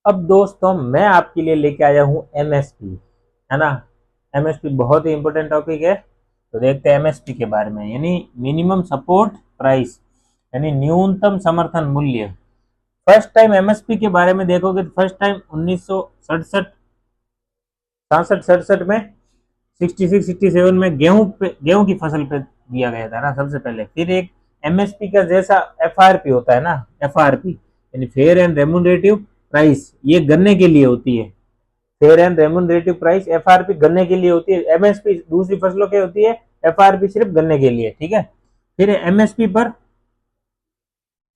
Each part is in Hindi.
अब दोस्तों मैं आपके लिए लेके आया हूँ एमएसपी, है ना। एमएसपी बहुत ही इंपॉर्टेंट टॉपिक है। तो देखते हैं एमएसपी के बारे में, यानी मिनिमम सपोर्ट प्राइस, यानी न्यूनतम समर्थन मूल्य। फर्स्ट टाइम एमएसपी के बारे में देखोगे तो फर्स्ट टाइम 1967 67 में 66 67 में गेहूं की फसल पे दिया गया था ना सबसे पहले। फिर एक एमएसपी का जैसा एफआरपी होता है ना, एफआरपी यानी फेयर एंड रेम्युनरेटिव प्राइस, ये गन्ने के लिए होती है। Fair and remunerative price FRP गन्ने के लिए होती है, एमएसपी दूसरी फसलों की होती है, एफआरपी सिर्फ गन्ने के लिए, ठीक है। फिर एमएसपी पर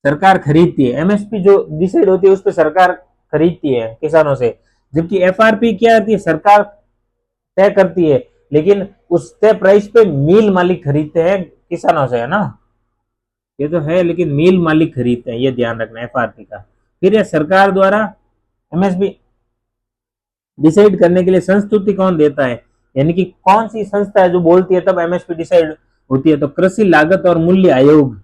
सरकार खरीदती है, एमएसपी जो डिसाइड होती है उस पर सरकार खरीदती है किसानों से। जबकि एफआरपी क्या होती है, सरकार तय करती है, लेकिन उस तय प्राइस पे मिल मालिक खरीदते हैं किसानों से, है ना। ये तो है, लेकिन मिल मालिक खरीदते हैं, ये ध्यान रखना एफआरपी का। फिर ये सरकार द्वारा एमएसपी डिसाइड करने के लिए संस्तुति कौन देता है, यानी कि कौन सी संस्था है जो बोलती है तब एमएसपी डिसाइड होती है, तो कृषि लागत और मूल्य आयोग,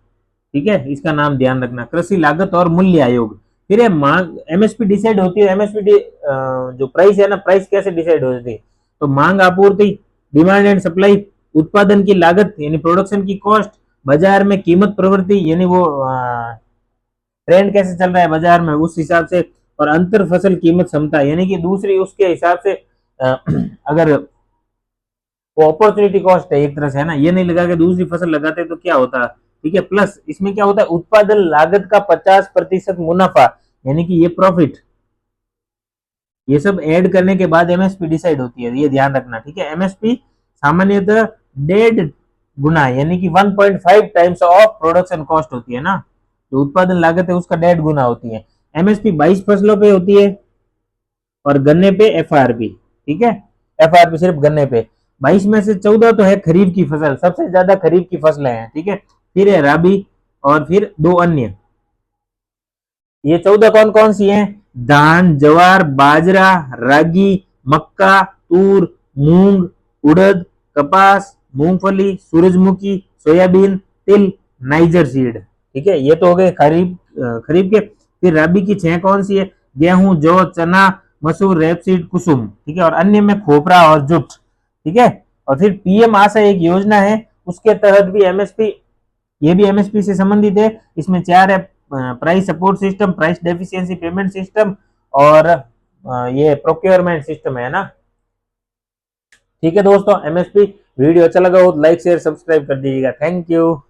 ठीक है, इसका नाम ध्यान रखना, कृषि लागत और मूल्य आयोग। फिर ये मांग एमएसपी डिसाइड होती है, एमएसपी जो प्राइस है ना, प्राइस कैसे डिसाइड होती है, तो मांग आपूर्ति, डिमांड एंड सप्लाई, उत्पादन की लागत यानी प्रोडक्शन की कॉस्ट, बाजार में कीमत प्रवृत्ति यानी वो ट्रेंड कैसे चल रहा है बाजार में उस हिसाब से, और अंतर फसल कीमत क्षमता यानी कि दूसरी उसके हिसाब से अगर वो अपॉर्चुनिटी कॉस्ट है एक तरह से, है ना, ये नहीं लगा के दूसरी फसल लगाते तो क्या होता, ठीक है। प्लस इसमें क्या होता है, उत्पादन लागत का 50% मुनाफा, यानी कि ये प्रॉफिट, ये सब ऐड करने के बाद एमएसपी डिसाइड होती है, ये ध्यान रखना, ठीक है। एमएसपी सामान्यतः 1.5 गुना यानी कि 1.5 टाइम्स ऑफ प्रोडक्शन कॉस्ट होती है ना, जो उत्पादन लागत है उसका 1.5 गुना होती है। एमएसपी 22 फसलों पे होती है और गन्ने पे एफआरपी, ठीक है, एफआरपी सिर्फ गन्ने पे। 22 में से 14 तो है खरीफ की फसल, सबसे ज्यादा खरीफ की फसलें हैं, ठीक है। फिर है राबी और फिर दो अन्य। ये 14 कौन कौन सी हैं, धान, जवार, बाजरा, रागी, मक्का, तूर, मूंग, उड़द, कपास, मूंगफली, सूरजमुखी, सोयाबीन, तिल, नाइजर सीड, ठीक है। ये तो हो गए खरीफ खरीफ के। फिर रबी की 6 कौन सी है, गेहूं, जौ, चना, मसूर, रेपसीड, कुसुम, ठीक है। और अन्य में खोपरा और जुट, ठीक है। और फिर पीएम आशा एक योजना है, उसके तहत भी एमएसपी, ये भी एमएसपी से संबंधित है। इसमें 4 है, price support system, price deficiency payment system, और ये प्रोक्योरमेंट सिस्टम है ना। ठीक है दोस्तों, एमएसपी वीडियो अच्छा लगा हो तो लाइक शेयर सब्सक्राइब कर दीजिएगा। Thank you.